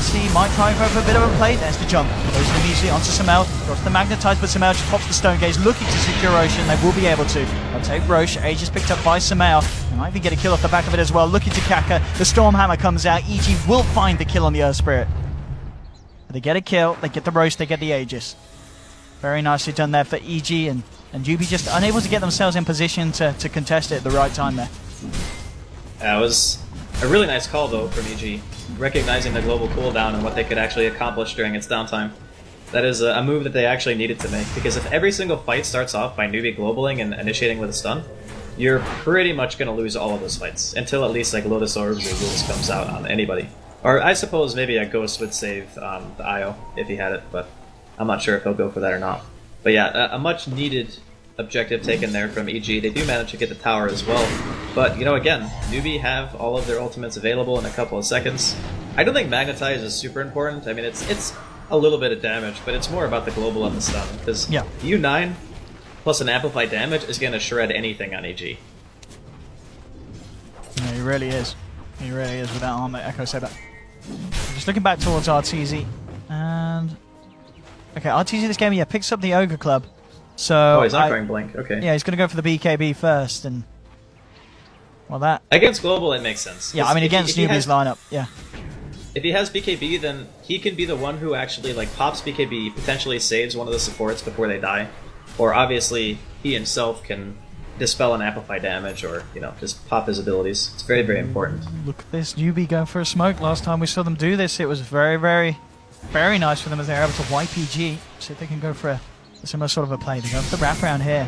Speaker 1: SC might try for a bit of a play. There's the jump. Goes immediately onto Samael. Drops the magnetize, but Samael just pops the stone gaze, looking to secure Ocean. They will be able to. They'll take Roche. Age is picked up by Samael. They might even get a kill off the back of it as well. Looking to Kaka. The Stormhammer comes out. EG will find the kill on the Earth Spirit. They get a kill. They get the Roche. They get the Aegis. Very nicely done there for EG, and Newbee just unable to get themselves in position to contest it at the right time there.
Speaker 2: That was a really nice call, though, from EG, recognizing the global cooldown and what they could actually accomplish during its downtime. That is a move that they actually needed to make, because if every single fight starts off by Newbee globaling and initiating with a stun, you're pretty much going to lose all of those fights, until at least like Lotus Orbs or Rules comes out on anybody. Or I suppose maybe a Ghost would save the IO if he had it, but I'm not sure if he'll go for that or not. But yeah, a much needed objective taken there from EG. They do manage to get the tower as well. But, you know, again, Newbee have all of their ultimates available in a couple of seconds. I don't think Magnetize is super important. I mean, it's a little bit of damage, but it's more about the global and the stun. Because U9 plus an amplified damage is going to shred anything on EG.
Speaker 1: Yeah, he really is. He really is with that armor, Echo Saber. Just looking back towards Arteezy, and okay, Arteezy this game, picks up the Ogre Club. So
Speaker 2: oh, he's not going Blink. Okay.
Speaker 1: Yeah, he's going to go for the BKB first, and well, that
Speaker 2: against global it makes sense.
Speaker 1: Yeah, I mean against Newbee's lineup, yeah.
Speaker 2: If he has BKB, then he can be the one who actually like pops BKB, potentially saves one of the supports before they die, or obviously he himself can dispel and amplify damage, or just pop his abilities. It's very, very important.
Speaker 1: Look at this Newbee going for a smoke. Last time we saw them do this, it was very, very, very nice for them as they were able to wipe EG. See if they can go for a similar sort of a play. They go for the wraparound here.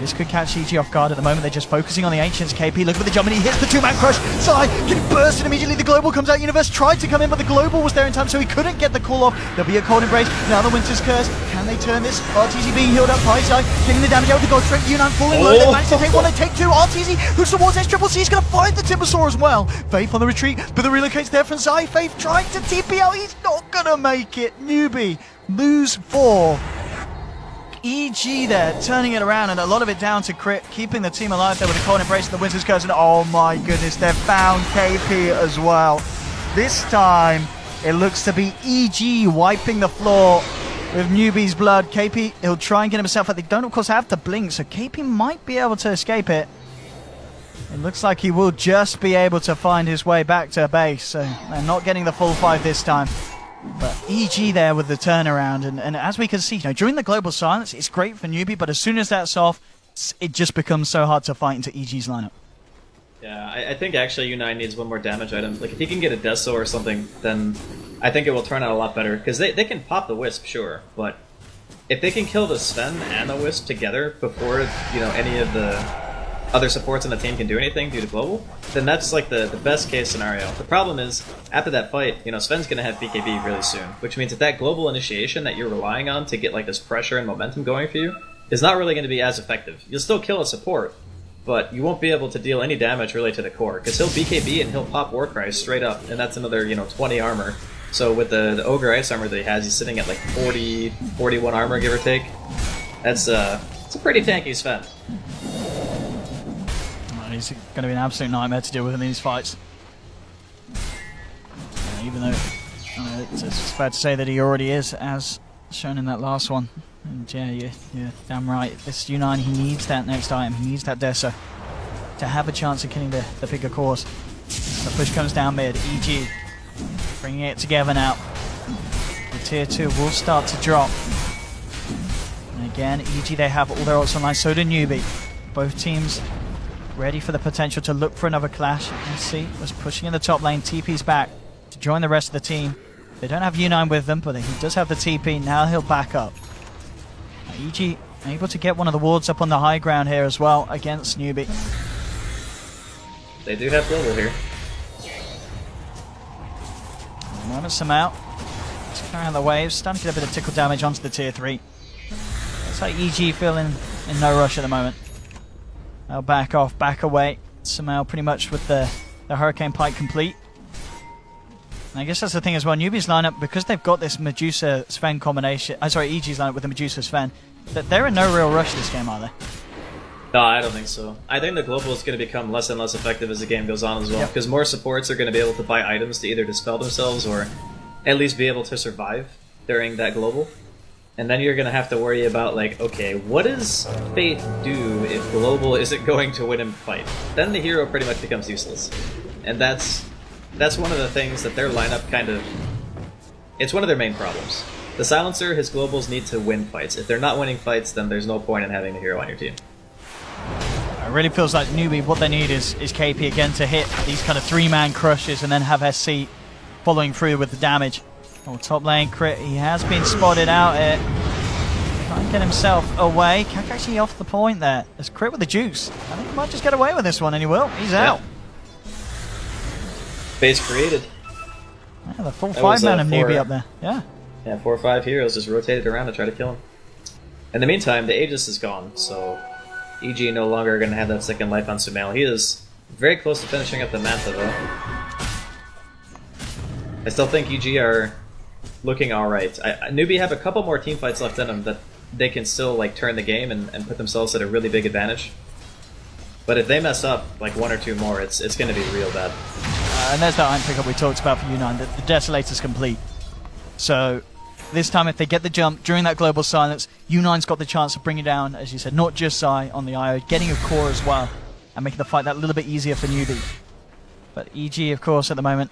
Speaker 1: This could catch EG off guard at the moment. They're just focusing on the Ancients. KP, look at the jump, and he hits the two-man crush. Sai getting bursted immediately. The Global comes out. Universe tried to come in, but the Global was there in time, so he couldn't get the call off. There'll be a cold embrace. Now the Winter's Curse. Can they turn this? RTZ being healed up by Sai, getting the damage out with the Gold Strength. Yunan falling low. They managed to take one, they take two. RTZ, who's towards S Triple C, is going to find the Timbersaw as well. Faith on the retreat, but the relocate's there from Sai. Faith trying to TP out. He's not going to make it. Newbee lose 4. EG there, turning it around, and a lot of it down to Crit, keeping the team alive there with the cold embrace and the Winter's Curse, and oh my goodness, they've found KP as well. This time, it looks to be EG wiping the floor with Newbee's blood. KP, he'll try and get himself out. They don't, of course, have the blink, so KP might be able to escape it. It looks like he will just be able to find his way back to base, so they're not getting the full 5 this time. But EG there with the turnaround, and as we can see, you know, during the global silence, it's great for Newbee, but as soon as that's off, it just becomes so hard to fight into EG's lineup.
Speaker 2: Yeah, I think actually U9 needs one more damage item. Like, if he can get a Deso or something, then I think it will turn out a lot better. Because they can pop the Wisp, sure, but if they can kill the Sven and the Wisp together before, you know, any of the other supports on the team can do anything due to global, then that's like the best case scenario. The problem is, after that fight, you know, Sven's gonna have BKB really soon, which means that global initiation that you're relying on to get like this pressure and momentum going for you is not really gonna be as effective. You'll still kill a support, but you won't be able to deal any damage really to the core, because he'll BKB and he'll pop Warcry straight up, and that's another, you know, 20 armor. So with the Ogre Ice armor that he has, he's sitting at like 40, 41 armor, give or take. That's it's a pretty tanky Sven.
Speaker 1: He's going to be an absolute nightmare to deal with in these fights. Even though it's fair to say that he already is, as shown in that last one. And yeah, you're damn right. This U9, he needs that next item. He needs that Deso to have a chance of killing the bigger cores. The push comes down mid. EG bringing it together now. The tier 2 will start to drop. And again, EG, they have all their ults online. So do Newbee. Both teams ready for the potential to look for another clash. SC was pushing in the top lane. TP's back to join the rest of the team. They don't have U9 with them, but he does have the TP. Now he'll back up. EG able to get one of the wards up on the high ground here as well against Newbee.
Speaker 2: They do have global here.
Speaker 1: At the moment, some out. Just carrying the waves. Starting to get a bit of tickle damage onto the tier 3. Looks like EG feeling in no rush at the moment. They'll back off, back away. Somehow pretty much with the Hurricane Pike complete. And I guess that's the thing as well. Newbee's lineup, because they've got this Medusa-Sven combination... sorry, EG's lineup with the Medusa-Sven, that they're in no real rush this game, are they?
Speaker 2: No, I don't think so. I think the global is going to become less and less effective as the game goes on as well, because more supports are going to be able to buy items to either dispel themselves or at least be able to survive during that global. And then you're going to have to worry about, like, okay, what does Fate do if global isn't going to win in fight? Then the hero pretty much becomes useless. And that's one of the things that their lineup kind of... It's one of their main problems. The Silencer, his globals need to win fights. If they're not winning fights, then there's no point in having the hero on your team.
Speaker 1: It really feels like Newbee, what they need is KP again to hit these kind of 3-man crushes and then have SC following through with the damage. Oh, top lane Crit, he has been spotted out here. Trying to get himself away. Kak actually off the point there. There's Crit with the juice. I think he might just get away with this one, and he will. He's out.
Speaker 2: Base created.
Speaker 1: Yeah, the full 5-man of Newbee up there. Yeah.
Speaker 2: Yeah, 4 or 5 heroes just rotated around to try to kill him. In the meantime, the Aegis is gone, so EG no longer going to have that second life on Sumail. He is very close to finishing up the Manta, though. I still think EG are looking alright. Newbee have a couple more team fights left in them that they can still like turn the game and put themselves at a really big advantage. But if they mess up like 1 or 2 more, it's going to be real bad.
Speaker 1: And there's that iron pickup we talked about for U9. The Desolator's complete. So this time if they get the jump during that global silence, U9's got the chance of bringing down, as you said, not just Sai on the IO, getting a core as well, and making the fight that little bit easier for Newbee. But EG, of course, at the moment,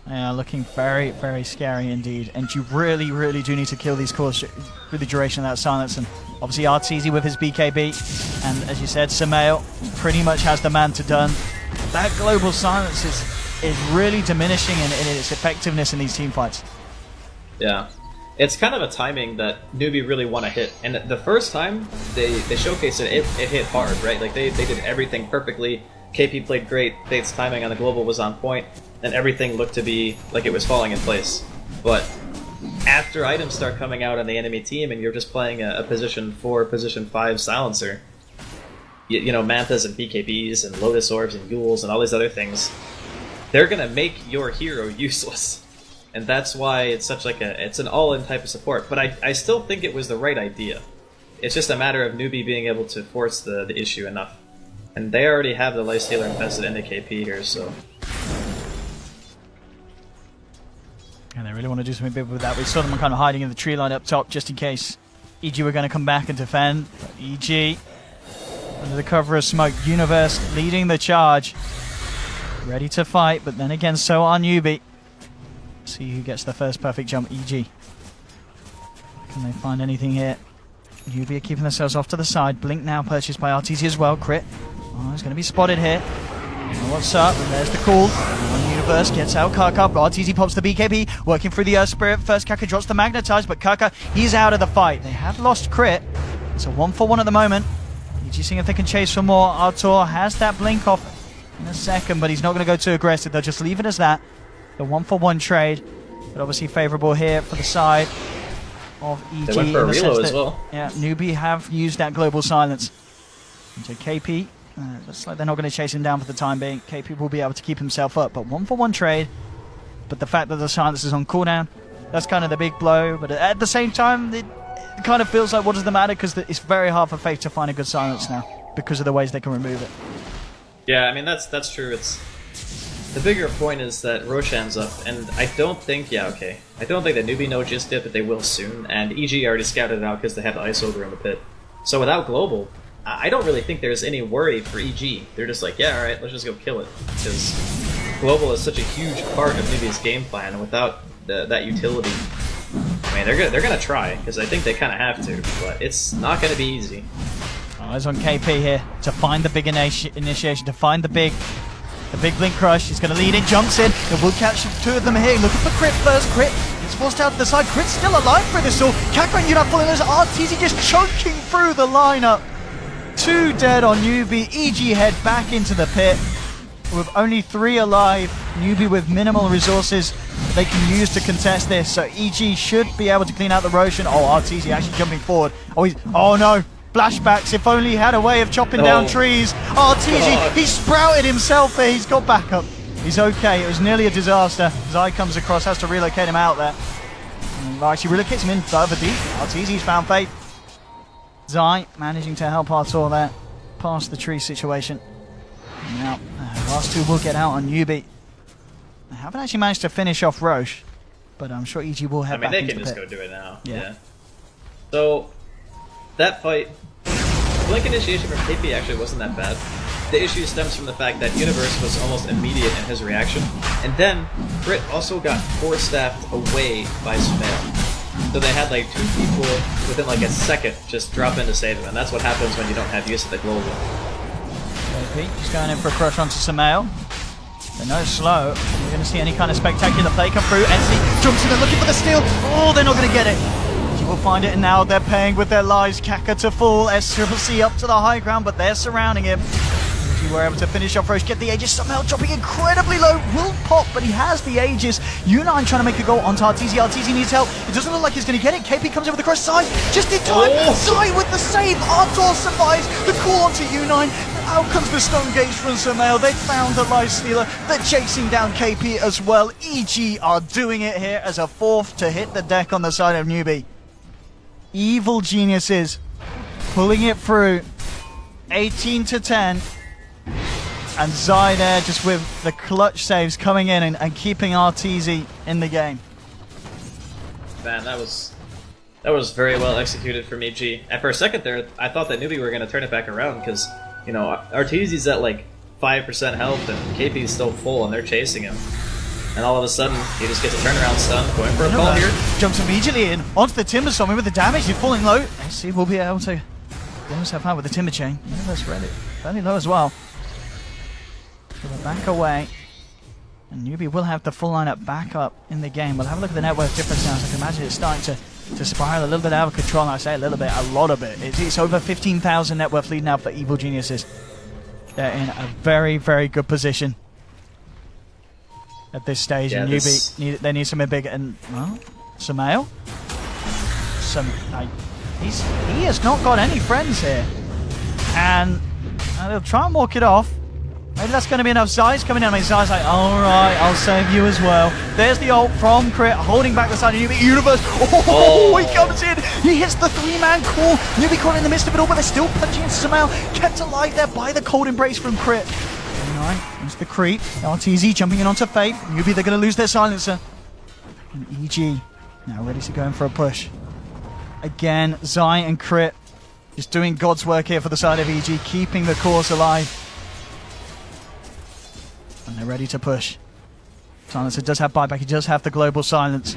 Speaker 1: looking very, very scary indeed. And you really, really do need to kill these cores through the duration of that silence. And obviously Arteezy with his BKB. And as you said, Sumail pretty much has the man to done. That global silence is really diminishing in its effectiveness in these team fights.
Speaker 2: Yeah. it's kind of a timing that Newbee really want to hit. And the first time they showcased it, it hit hard, right? Like they did everything perfectly. KP played great, Fate's timing on the global was on point, and everything looked to be like it was falling in place. But after items start coming out on the enemy team and you're just playing a position 4, position 5 silencer, you know, Manthas and BKBs and Lotus Orbs and Yules and all these other things, they're gonna make your hero useless. And that's why it's such like it's an all-in type of support. But I still think it was the right idea. It's just a matter of Newbee being able to force the issue enough. And they already have the Lifestealer invested into KP here, so...
Speaker 1: And they really want to do something big with that. We saw them kind of hiding in the tree line up top just in case EG were going to come back and defend. But EG, under the cover of smoke, Universe leading the charge. Ready to fight, but then again, so are Newbee. See who gets the first perfect jump, EG. Can they find anything here? Newbee are keeping themselves off to the side. Blink now purchased by RTZ as well. Crit. Oh, he's going to be spotted here. What's up? And there's the call. Universe gets out Kaka. RTZ pops the BKB. Working through the Earth Spirit. First Kaka drops the Magnetize, but Kaka, he's out of the fight. They have lost Crit. It's a 1-for-1 at the moment. EG seeing if they can chase for more. Artur has that blink off in a second, but he's not going to go too aggressive. They'll just leave it as that. The 1-for-1 trade, but obviously favourable here for the side of EG.
Speaker 2: They went for a reload as well.
Speaker 1: Yeah, Newbee have used that global silence. And so KP, looks like they're not going to chase him down for the time being. KP will be able to keep himself up, but 1-for-1 trade. But the fact that the silence is on cooldown, that's kind of the big blow. But at the same time, it kind of feels like what does the matter, because it's very hard for Faith to find a good silence now because of the ways they can remove it.
Speaker 2: Yeah, I mean that's true. It's the bigger point is that Roshan's up, and I don't think I don't think that Newbee know just yet, but they will soon. And EG already scouted it out because they have the Ice Ogre in the pit. So without global, I don't really think there's any worry for EG. They're just like, yeah, all right, let's just go kill it, because global is such a huge part of Newbee's game plan, and without that utility, I mean they're gonna try, because I think they kind of have to, but it's not gonna be easy.
Speaker 1: Eyes on KP here to find the big initiation, to find the big blink crush. He's going to lead in, jumps in. It will catch 2 of them here. Looking for Crit first. Crit gets forced out to the side. Crit's still alive for this all. Kaka and Yuna pulling those. RTZ just choking through the lineup. 2 dead on Newbee. EG head back into the pit with only 3 alive. Newbee with minimal resources they can use to contest this. So EG should be able to clean out the Roshan. Oh, RTZ actually jumping forward. Oh no. Flashbacks, if only he had a way of chopping down trees. RTZ, he sprouted himself there. He's got backup. He's okay. It was nearly a disaster. Zai comes across, has to relocate him out there. And actually relocates him in further deep. RTZ's found Faith. Zai managing to help Artur there past the tree situation. And now, last 2 will get out on Newbee. They haven't actually managed to finish off Roche, but I'm sure EG will head back into the pit.
Speaker 2: They can just go do it now. Yeah. So, that fight, Blink initiation from KP actually wasn't that bad. The issue stems from the fact that Universe was almost immediate in his reaction, and then Crit also got 4-staffed away by Sumail. So they had like 2 people within like a second just drop in to save him, and that's what happens when you don't have use of the global.
Speaker 1: KP just going in for a crush onto Sumail. They're no slow. We're going to see any kind of spectacular play come through. NC jumps in and looking for the steal. Oh, they're not going to get it. Will find it, and now they're paying with their lives. Kaka to full, SCC up to the high ground, but they're surrounding him. If you were able to finish off Roche, get the Aegis, somehow dropping incredibly low, will pop, but he has the Aegis. U9 trying to make a goal onto RTZ. RTZ needs help. It doesn't look like he's going to get it. KP comes in with the cross side, just in time. Zai with the save. Artur survives the call onto U9. Out comes the stone gauge from Sumail. They found the Lifestealer. They're chasing down KP as well. EG are doing it here as a 4th to hit the deck on the side of Newbee. Evil geniuses pulling it through. 18-10, and Zai there just with the clutch saves coming in and keeping RTZ in the game.
Speaker 2: Man, that was very well executed from EG. And for a second there, I thought that Newbee were going to turn it back around, because you know RTZ's at like 5% health and KP's still full, and they're chasing him. And all of a sudden, he just gets a turnaround stun, going for a call here.
Speaker 1: Jumps immediately in onto the timber summon with the damage. He's falling low. SC will be able to get himself out with the timber chain. Universe ready. Fairly low as well. So they back away. And Newbee will have the full lineup back up in the game. We'll have a look at the net worth difference now. So I can imagine it's starting to spiral a little bit out of control. And I say a little bit, a lot of it. It's over 15,000 net worth lead now for Evil Geniuses. They're in a very, very good position at this stage.
Speaker 2: Yeah,
Speaker 1: and Newbee, they need something big. And, well, Sumail? He has not got any friends here. And they'll try and walk it off. Maybe that's going to be enough. Zai's coming in. I mean, Zai's like, alright, I'll save you as well. There's the ult from Crit, holding back the side of Newbee. Universe, he comes in. He hits the 3-man call. Newbee caught in the midst of it all, but they're still punching into Sumail. Kept alive there by the cold embrace from Crit. Alright, into the creep. RTZ jumping in onto Faith. Newbee, they're going to lose their silencer. And EG now ready to go in for a push. Again, Zai and Crit just doing God's work here for the side of EG, keeping the course alive. And they're ready to push. Silencer does have buyback, he does have the global silence.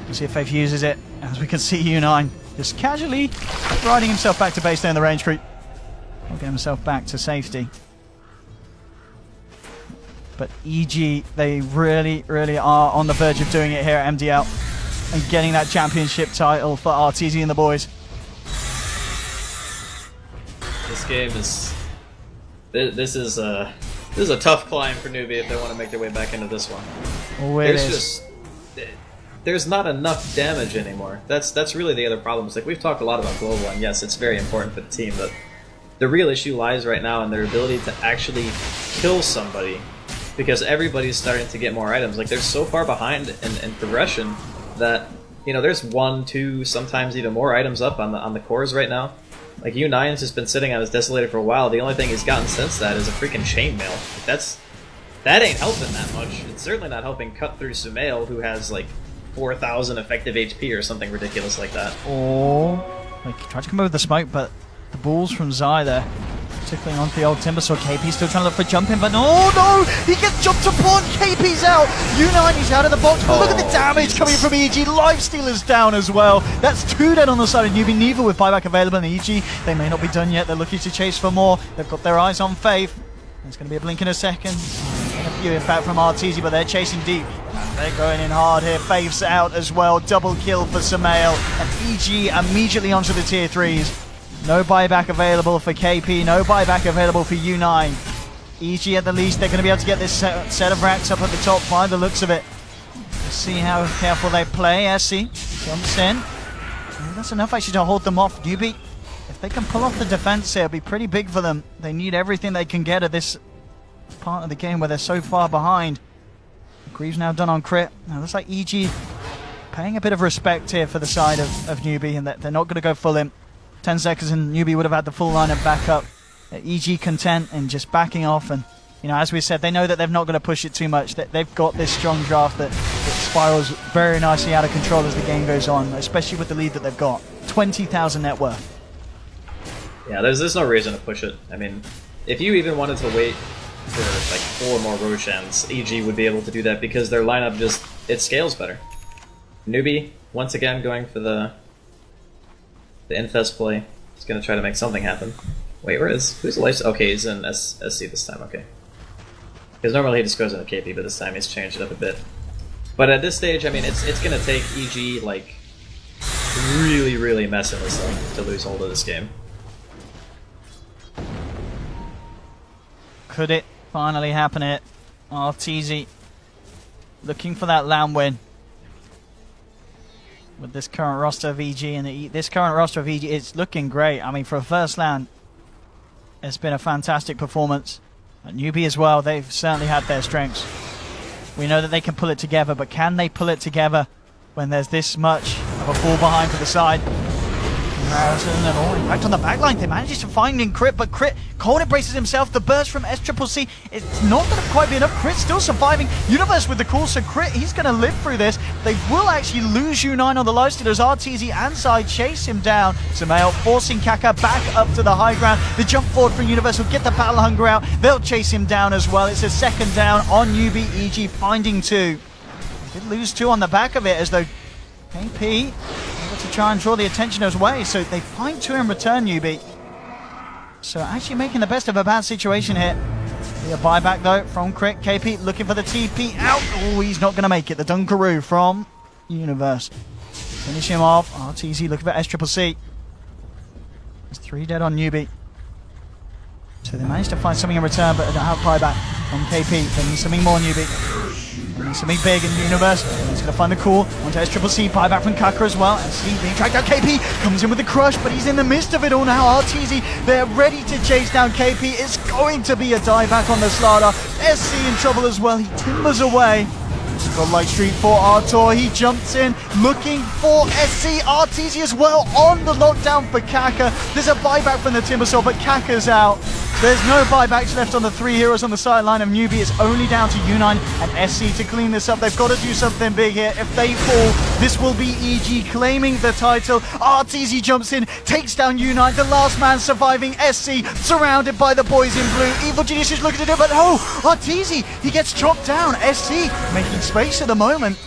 Speaker 1: We'll see if Faith uses it. As we can see, U9 just casually riding himself back to base there in the range creep. He'll get himself back to safety. But EG, they really, really are on the verge of doing it here at MDL and getting that championship title for RTZ and the boys.
Speaker 2: This game is... This is a tough climb for Newbee if they want to make their way back into this one.
Speaker 1: Oh,
Speaker 2: There's not enough damage anymore. That's really the other problem. It's like, we've talked a lot about global, and yes, it's very important for the team, but the real issue lies right now in their ability to actually kill somebody, because everybody's starting to get more items. Like, they're so far behind in progression that, you know, there's 1, 2, sometimes even more items up on the cores right now. Like, U9's just been sitting on his Desolator for a while. The only thing he's gotten since that is a freaking chainmail. That ain't helping that much. It's certainly not helping cut through Sumail, who has like 4,000 effective HP or something ridiculous like that.
Speaker 1: Oh, like, tried to come over with the smoke, but the balls from Zai there, tickling onto the old Timbersaw. KP still trying to look for jumping, but no, he gets jumped upon. KP's out. U9, he's out of the box, but look at the damage coming from EG. Lifestealer's down as well. That's 2 dead on the side of Newbee, neither with buyback available. And EG, they may not be done yet. They're looking to chase for more. They've got their eyes on Faith. There's going to be a blink in a second. And a few, in fact, from RTZ, but they're chasing deep. They're going in hard here. Faith's out as well. Double kill for Sumail. And EG immediately onto the tier 3s. No buyback available for KP, no buyback available for U9. EG at the least, they're going to be able to get this set of racks up at the top by the looks of it. Let's see how careful they play. SC jumps in. And that's enough actually to hold them off. Newbee, if they can pull off the defense here, it'll be pretty big for them. They need everything they can get at this part of the game where they're so far behind. Greaves now done on Crit. Now looks like EG paying a bit of respect here for the side of Newbee, and that they're not going to go full imp. 10 seconds and Newbee would have had the full lineup back up. EG content and just backing off, and you know, as we said, they know that they're not going to push it too much. They've got this strong draft that spirals very nicely out of control as the game goes on, especially with the lead that they've got. 20,000 net worth.
Speaker 2: Yeah, there's no reason to push it. I mean, if you even wanted to wait for like 4 more Roshans, EG would be able to do that because their lineup just, it scales better. Newbee, once again, going for the Infest play. He's going to try to make something happen. Wait, who's the life? Okay, he's in SC this time, okay. Because normally he just goes into KP, but this time he's changed it up a bit. But at this stage, I mean, it's going to take EG, like, really, really messing this up to lose hold of this game.
Speaker 1: Could it finally happen here? RTZ looking for that LAN win. With this current roster of EG, and this current roster of EG, it's looking great. I mean, for a first LAN, it's been a fantastic performance. And Newbee as well, they've certainly had their strengths. We know that they can pull it together, but can they pull it together when there's this much of a fall behind for the side? And all impact on the backline. They manages to find in Crit, but Crit cold embraces himself. The burst from SCCC, it's not going to quite be enough. Crit still surviving. Universe with the call, so Crit, he's going to live through this. They will actually lose U9 on the lifestealers. RTZ and Side chase him down. Sumail forcing Kaka back up to the high ground. The jump forward from Universe will get the battle hunger out. They'll chase him down as well. It's a second down on Newbee. EG finding 2. Did lose 2 on the back of it, as though KP to try and draw the attention away, so they find 2 in return, Newbee. So actually making the best of a bad situation here A buyback though from Crit. KP looking for the TP out. Oh, he's not going to make it. The Dunkaroo from Universe. Finish him off. RTZ looking for S-Triple-C. There's 3 dead on Newbee. So they managed to find something in return, but don't have buyback from KP. They need something more, Newbee. They need something big in Universe. He's going to find the call onto S-Triple-C. Buyback from Kaka as well. And C being tracked down. KP comes in with the crush, but he's in the midst of it all now. RTZ, they're ready to chase down KP. It's going to be a dieback on the Slardar. SC in trouble as well. He timbers away. Got Light Street for Artur. He jumps in looking for SC. RTZ as well on the lockdown for Kaka. There's a buyback from the Timbersaw, but Kaka's out. There's no buybacks left on the 3 heroes on the sideline of Newbee. It's only down to U9 and SC to clean this up. They've got to do something big here. If they fall, this will be EG claiming the title. RTZ jumps in, takes down U9. The last man surviving, SC, surrounded by the boys in blue. Evil Genius is looking to do it, but RTZ, he gets chopped down. SC making space at the moment.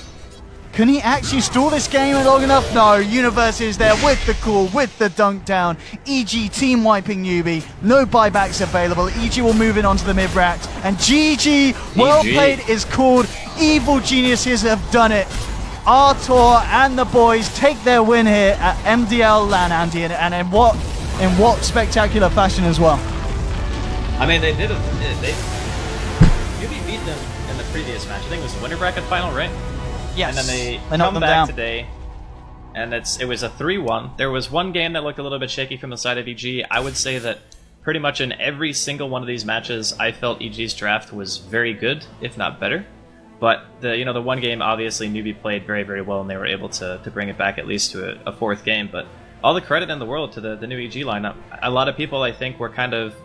Speaker 1: Can he actually stall this game long enough? No, Universe is there with the call, with the dunk down. EG team wiping Newbee. No buybacks available. EG will move in onto the mid-rack. And GG, well played, is called. Evil Geniuses have done it. Artur and the boys take their win here at MDL LAN, Andy, and in what spectacular fashion as well.
Speaker 2: I mean, they did Newbee beat them in the previous match. I think it was the winter bracket final, right?
Speaker 1: Yes.
Speaker 2: And then they
Speaker 1: knocked
Speaker 2: come
Speaker 1: them
Speaker 2: back
Speaker 1: down
Speaker 2: today, and it was a 3-1. There was one game that looked a little bit shaky from the side of EG. I would say that pretty much in every single one of these matches, I felt EG's draft was very good, if not better. But the one game, obviously, Newbee played very, very well, and they were able to bring it back at least to a 4th game. But all the credit in the world to the new EG lineup. A lot of people, I think, were kind of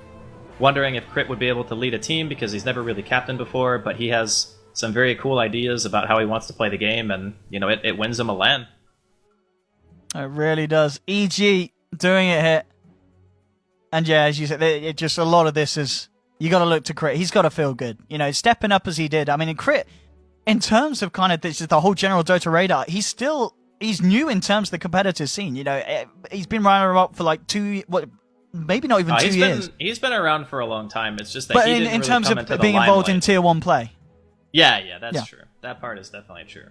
Speaker 2: wondering if Crit would be able to lead a team because he's never really captained before, but he has some very cool ideas about how he wants to play the game, and it wins him a LAN.
Speaker 1: It really does. EG doing it here. And yeah, as you said, it just a lot of this is you got to look to Crit. He's got to feel good, stepping up as he did. I mean, in Crit, in terms of kind of the whole general Dota radar, he's new in terms of the competitive scene. He's been running up for like maybe not even 2 years.
Speaker 2: He's been around for a long time. It's just that
Speaker 1: but
Speaker 2: he didn't
Speaker 1: in
Speaker 2: really
Speaker 1: terms
Speaker 2: come
Speaker 1: of
Speaker 2: into the
Speaker 1: being involved in
Speaker 2: limelight.
Speaker 1: Tier 1 play.
Speaker 2: Yeah, that's true. That part is definitely true.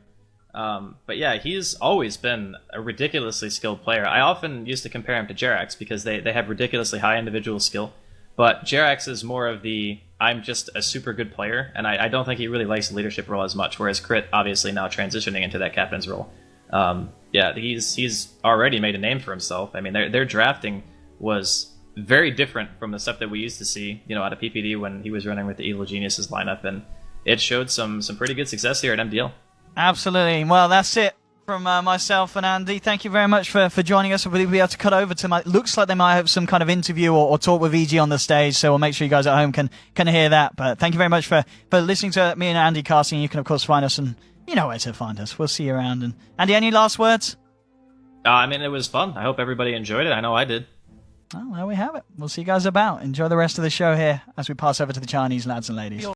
Speaker 2: But yeah, he's always been a ridiculously skilled player. I often used to compare him to Jerax because they have ridiculously high individual skill. But Jerax is more of the, I'm just a super good player, and I don't think he really likes the leadership role as much, whereas Crit obviously now transitioning into that captain's role. Yeah, he's already made a name for himself. I mean, their drafting was very different from the stuff that we used to see, out of PPD when he was running with the Evil Geniuses lineup, and it showed some pretty good success here at MDL.
Speaker 1: Absolutely. Well, that's it from myself and Andy. Thank you very much for joining us. We'll be able to cut over to looks like they might have some kind of interview or talk with EG on the stage, so we'll make sure you guys at home can hear that. But thank you very much for listening to me and Andy casting. You can, of course, find us, and you know where to find us. We'll see you around. And Andy, any last words?
Speaker 2: I mean, it was fun. I hope everybody enjoyed it. I know I did.
Speaker 1: Well, there we have it. We'll see you guys about. Enjoy the rest of the show here as we pass over to the Chinese lads and ladies.